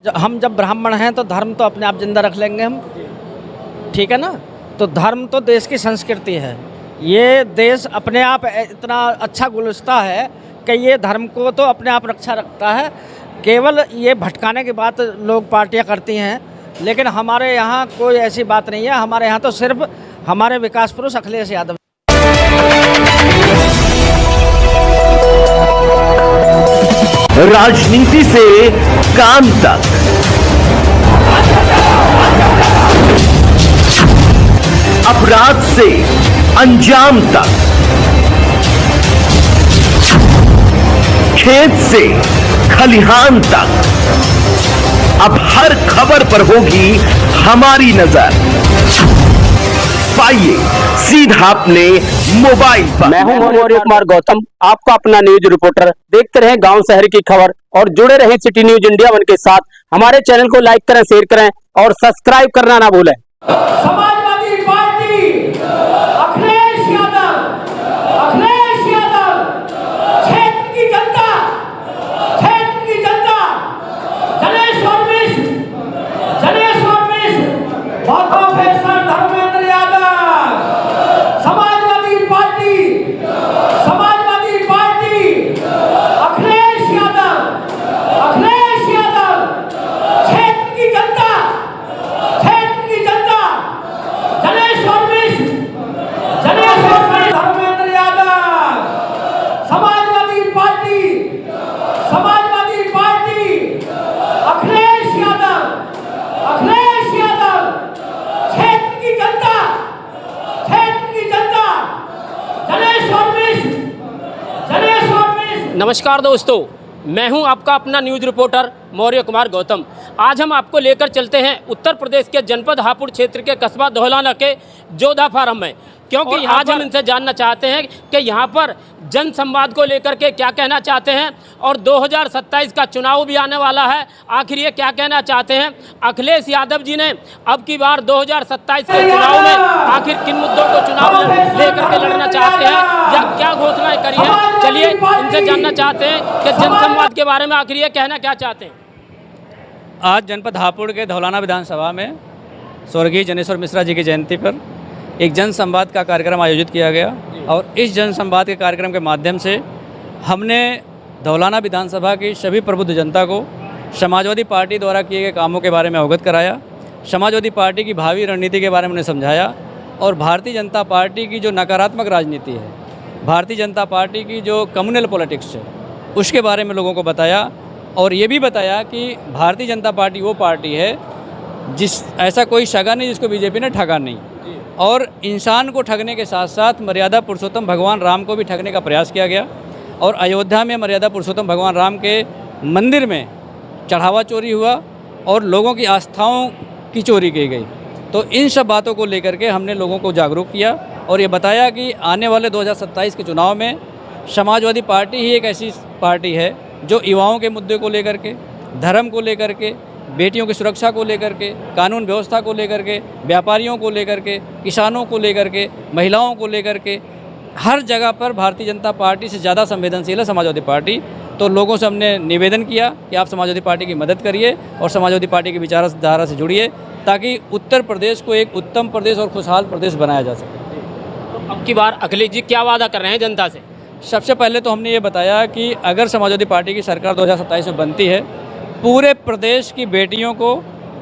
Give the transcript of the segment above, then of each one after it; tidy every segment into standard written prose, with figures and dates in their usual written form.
हम जब ब्राह्मण हैं तो धर्म तो अपने आप जिंदा रख लेंगे हम, ठीक है ना। तो धर्म तो देश की संस्कृति है। ये देश अपने आप इतना अच्छा गुलसिता है कि ये धर्म को तो अपने आप रक्षा रखता है। केवल ये भटकाने की बात लोग पार्टियां करती हैं, लेकिन हमारे यहाँ कोई ऐसी बात नहीं है। हमारे यहाँ तो सिर्फ हमारे विकास पुरुष अखिलेश यादव। राजनीति से काम तक, अपराध से अंजाम तक, खेत से खलिहान तक, अब हर खबर पर होगी हमारी नजर। पाइए सीधा अपने मोबाइल पर। मैं हूं मौर्य कुमार गौतम, आपका अपना न्यूज रिपोर्टर। देखते रहें गांव शहर की खबर और जुड़े रहें सिटी न्यूज इंडिया वन के साथ। हमारे चैनल को लाइक करें, शेयर करें और सब्सक्राइब करना ना भूलें। समाजवादी पार्टी अखिलेश यादव क्षेत्र की जनता जनेश्वर मिश्र प्रोफेसर धर्मेंद्र यादव। समाजवादी पार्टी अखिलेश यादव क्षेत्र की जनता जनेश्वर मिश्र धर्मेंद्र यादव। समाजवादी पार्टी अखिलेश यादव क्षेत्र की जनता जनेश्वर मिश्र। नमस्कार दोस्तों, मैं हूं आपका अपना न्यूज़ रिपोर्टर मौर्य कुमार गौतम। आज हम आपको लेकर चलते हैं उत्तर प्रदेश के जनपद हापुड़ क्षेत्र के कस्बा धौलाना के जोधा फार्म में, क्योंकि आज हम इनसे जानना चाहते हैं कि यहाँ पर जन संवाद को लेकर के क्या कहना चाहते हैं और 2027 का चुनाव भी आने वाला है। आखिर ये क्या कहना चाहते हैं। अखिलेश यादव जी ने अब की बार 2027 के चुनाव में आखिर किन मुद्दों को चुनाव लेकर के लड़ना चाहते हैं या क्या घोषणाएं करी हैं। चलिए इनसे जानना चाहते हैं कि जन संवाद के बारे में आखिर ये कहना क्या चाहते हैं। आज जनपद हापुड़ के धौलाना विधानसभा में स्वर्गीय जनेश्वर मिश्रा जी की जयंती पर एक जन संवाद का कार्यक्रम आयोजित किया गया और इस जन संवाद के कार्यक्रम के माध्यम से हमने धौलाना विधानसभा की सभी प्रबुद्ध जनता को समाजवादी पार्टी द्वारा किए गए कामों के बारे में अवगत कराया, समाजवादी पार्टी की भावी रणनीति के बारे में उन्हें समझाया और भारतीय जनता पार्टी की जो नकारात्मक राजनीति है, भारतीय जनता पार्टी की जो कम्युनल पॉलिटिक्स है, उसके बारे में लोगों को बताया। और ये भी बताया कि भारतीय जनता पार्टी वो पार्टी है ऐसा कोई शगा नहीं जिसको बीजेपी ने ठगा नहीं, और इंसान को ठगने के साथ साथ मर्यादा पुरुषोत्तम भगवान राम को भी ठगने का प्रयास किया गया। और अयोध्या में मर्यादा पुरुषोत्तम भगवान राम के मंदिर में चढ़ावा चोरी हुआ और लोगों की आस्थाओं की चोरी की गई। तो इन सब बातों को लेकर के हमने लोगों को जागरूक किया और ये बताया कि आने वाले 2027 के चुनाव में समाजवादी पार्टी ही एक ऐसी पार्टी है जो युवाओं के मुद्दे को लेकर के, धर्म को लेकर के, बेटियों की सुरक्षा को लेकर के, कानून व्यवस्था को लेकर के, व्यापारियों को लेकर के, किसानों को लेकर के, महिलाओं को लेकर के, हर जगह पर भारतीय जनता पार्टी से ज़्यादा संवेदनशील है समाजवादी पार्टी। तो लोगों से हमने निवेदन किया कि आप समाजवादी पार्टी की मदद करिए और समाजवादी पार्टी की विचारधारा से जुड़िए ताकि उत्तर प्रदेश को एक उत्तम प्रदेश और खुशहाल प्रदेश बनाया जा सके। तो अब की बार अखिलेश जी क्या वादा कर रहे हैं जनता से। सबसे पहले तो हमने ये बताया कि अगर समाजवादी पार्टी की सरकार 2027 में बनती है, पूरे प्रदेश की बेटियों को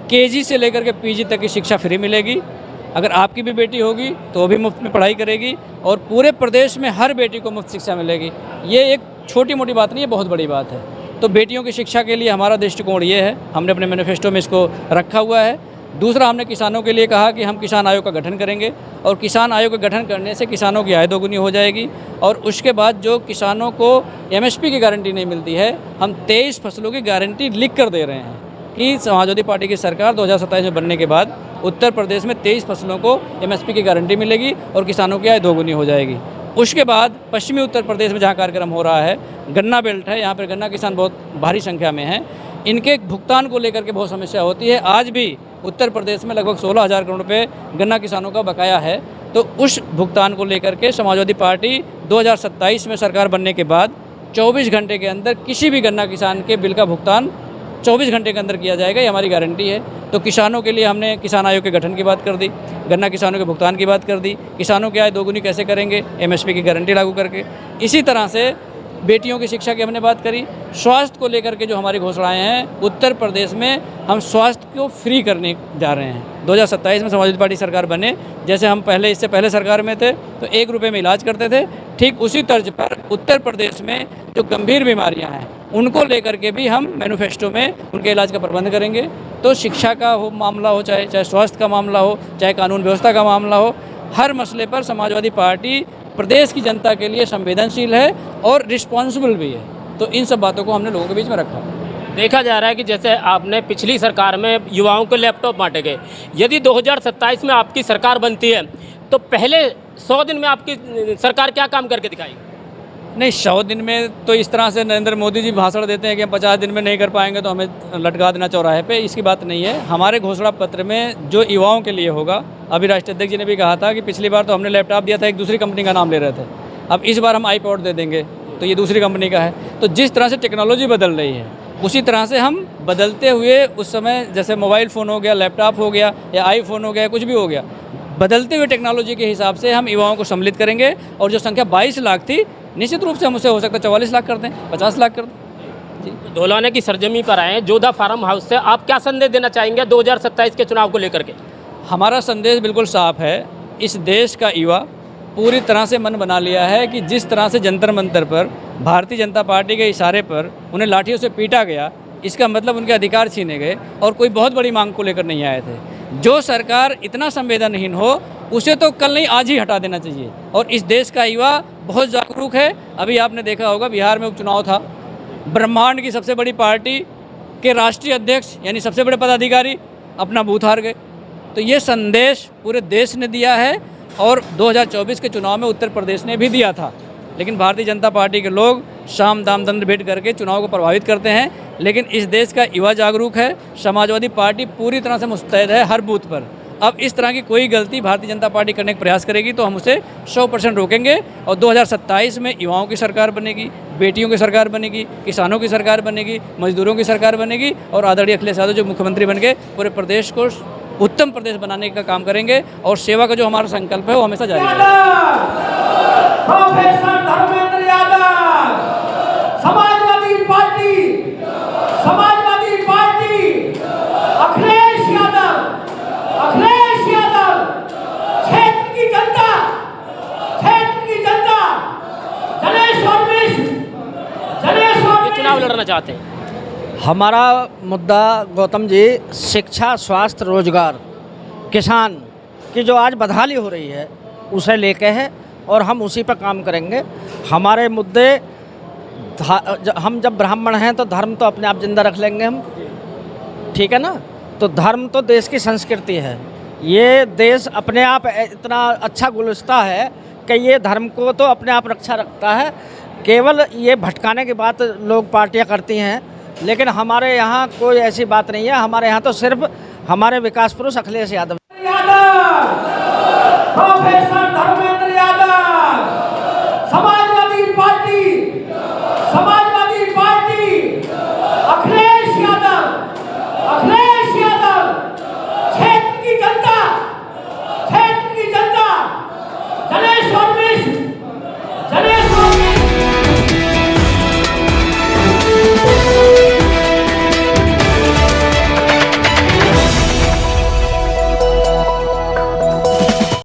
केजी से लेकर के पीजी तक की शिक्षा फ्री मिलेगी। अगर आपकी भी बेटी होगी तो वो भी मुफ्त में पढ़ाई करेगी और पूरे प्रदेश में हर बेटी को मुफ्त शिक्षा मिलेगी। ये एक छोटी मोटी बात नहीं है, बहुत बड़ी बात है। तो बेटियों की शिक्षा के लिए हमारा दृष्टिकोण ये है, हमने अपने मैनिफेस्टो में इसको रखा हुआ है। दूसरा, हमने किसानों के लिए कहा कि हम किसान आयोग का गठन करेंगे और किसान आयोग का गठन करने से किसानों की आय दोगुनी हो जाएगी। और उसके बाद जो किसानों को एमएसपी की गारंटी नहीं मिलती है, हम 23 फसलों की गारंटी लिख कर दे रहे हैं कि समाजवादी पार्टी की सरकार 2027 में बनने के बाद उत्तर प्रदेश में 23 फसलों को एमएसपी की गारंटी मिलेगी और किसानों की आय दोगुनी हो जाएगी। उसके बाद पश्चिमी उत्तर प्रदेश में जहाँ कार्यक्रम हो रहा है, गन्ना बेल्ट है, यहाँ पर गन्ना किसान बहुत भारी संख्या में हैं। इनके भुगतान को लेकर के बहुत समस्या होती है। आज भी उत्तर प्रदेश में लगभग 16,000 करोड़ रुपये गन्ना किसानों का बकाया है। तो उस भुगतान को लेकर के समाजवादी पार्टी 2027 में सरकार बनने के बाद 24 घंटे के अंदर किसी भी गन्ना किसान के बिल का भुगतान 24 घंटे के अंदर किया जाएगा, ये हमारी गारंटी है। तो किसानों के लिए हमने किसान आयोग के गठन की बात कर दी, गन्ना किसानों के भुगतान की बात कर दी, किसानों की आय दोगुनी कैसे करेंगे, MSP की गारंटी लागू करके। इसी तरह से बेटियों की शिक्षा की हमने बात करी। स्वास्थ्य को लेकर के जो हमारी घोषणाएं हैं, उत्तर प्रदेश में हम स्वास्थ्य को फ्री करने जा रहे हैं। 2027 में समाजवादी पार्टी सरकार बने, जैसे हम पहले इससे पहले सरकार में थे तो 1 रुपये में इलाज करते थे, ठीक उसी तर्ज पर उत्तर प्रदेश में जो गंभीर बीमारियां हैं उनको लेकर के भी हम मैनिफेस्टो में उनके इलाज का प्रबंध करेंगे। तो शिक्षा का हो मामला हो, चाहे स्वास्थ्य का मामला हो, चाहे कानून व्यवस्था का मामला हो, हर मसले पर समाजवादी पार्टी प्रदेश की जनता के लिए संवेदनशील है और रिस्पॉन्सिबल भी है। तो इन सब बातों को हमने लोगों के बीच में रखा। देखा जा रहा है कि जैसे आपने पिछली सरकार में युवाओं को लैपटॉप बांटे गए, यदि 2027 में आपकी सरकार बनती है तो पहले 100 दिन में आपकी सरकार क्या काम करके दिखाएगी? नहीं, 100 दिन में तो इस तरह से नरेंद्र मोदी जी भाषण देते हैं कि हम 50 दिन में नहीं कर पाएंगे तो हमें लटका देना चौराहे पे, इसकी बात नहीं है। हमारे घोषणा पत्र में जो युवाओं के लिए होगा, अभी राष्ट्रीय अध्यक्ष जी ने भी कहा था कि पिछली बार तो हमने लैपटॉप दिया था, एक दूसरी कंपनी का नाम ले रहे थे, अब इस बार हम आईपॉड दे देंगे तो ये दूसरी कंपनी का है। तो जिस तरह से टेक्नोलॉजी बदल रही है उसी तरह से हम बदलते हुए उस समय जैसे मोबाइल फ़ोन हो गया, लैपटॉप हो गया या आईफोन हो गया, कुछ भी हो गया, बदलते हुए टेक्नोलॉजी के हिसाब से हम युवाओं को सम्मिलित करेंगे। और जो संख्या 22 लाख थी, निश्चित रूप से हम उसे हो सकता है 44 लाख कर दें, 50 लाख कर दें। जी, धौलाना की सरजमी पर आए जोधा फार्म हाउस से, आप क्या संदेश देना चाहेंगे 2027 के चुनाव को लेकर के? हमारा संदेश बिल्कुल साफ है। इस देश का युवा पूरी तरह से मन बना लिया है कि जिस तरह से जंतर मंतर पर भारतीय जनता पार्टी के इशारे पर उन्हें लाठियों से पीटा गया, इसका मतलब उनके अधिकार छीने गए और कोई बहुत बड़ी मांग को लेकर नहीं आए थे। जो सरकार इतना संवेदनहीन हो उसे तो कल नहीं आज ही हटा देना चाहिए। और इस देश का युवा बहुत जागरूक है। अभी आपने देखा होगा बिहार में उपचुनाव था, ब्रह्मांड की सबसे बड़ी पार्टी के राष्ट्रीय अध्यक्ष यानी सबसे बड़े पदाधिकारी अपना बूथ हार गए। तो ये संदेश पूरे देश ने दिया है और 2024 के चुनाव में उत्तर प्रदेश ने भी दिया था। लेकिन भारतीय जनता पार्टी के लोग शाम दाम दंड भेंट करके चुनाव को प्रभावित करते हैं, लेकिन इस देश का युवा जागरूक है। समाजवादी पार्टी पूरी तरह से मुस्तैद है हर बूथ पर। अब इस तरह की कोई गलती भारतीय जनता पार्टी करने का प्रयास करेगी तो हम उसे 100% रोकेंगे। और 2027 में युवाओं की सरकार बनेगी, बेटियों की सरकार बनेगी, किसानों की सरकार बनेगी, मजदूरों की सरकार बनेगी और आदरणीय अखिलेश यादव जो मुख्यमंत्री बन के पूरे प्रदेश को उत्तम प्रदेश बनाने का काम करेंगे। और सेवा का जो हमारा संकल्प है वो हमेशा जारी रहेगा। प्रोफेसर धर्मेंद्र यादव, समाजवादी पार्टी, अखिलेश यादव, क्षेत्र की जनता, जनेश्वर ये चुनाव लड़ना चाहते हैं। हमारा मुद्दा गौतम जी शिक्षा, स्वास्थ्य, रोजगार, किसान की जो आज बदहाली हो रही है उसे लेके है और हम उसी पर काम करेंगे। हमारे मुद्दे, हम जब ब्राह्मण हैं तो धर्म तो अपने आप जिंदा रख लेंगे हम, ठीक है ना। तो धर्म तो देश की संस्कृति है। ये देश अपने आप इतना अच्छा गुलसिता है कि ये धर्म को तो अपने आप रक्षा रखता है। केवल ये भटकाने की बात लोग पार्टियां करती हैं, लेकिन हमारे यहाँ कोई ऐसी बात नहीं है। हमारे यहाँ तो सिर्फ हमारे विकास पुरुष अखिलेश यादव। प्रोफेसर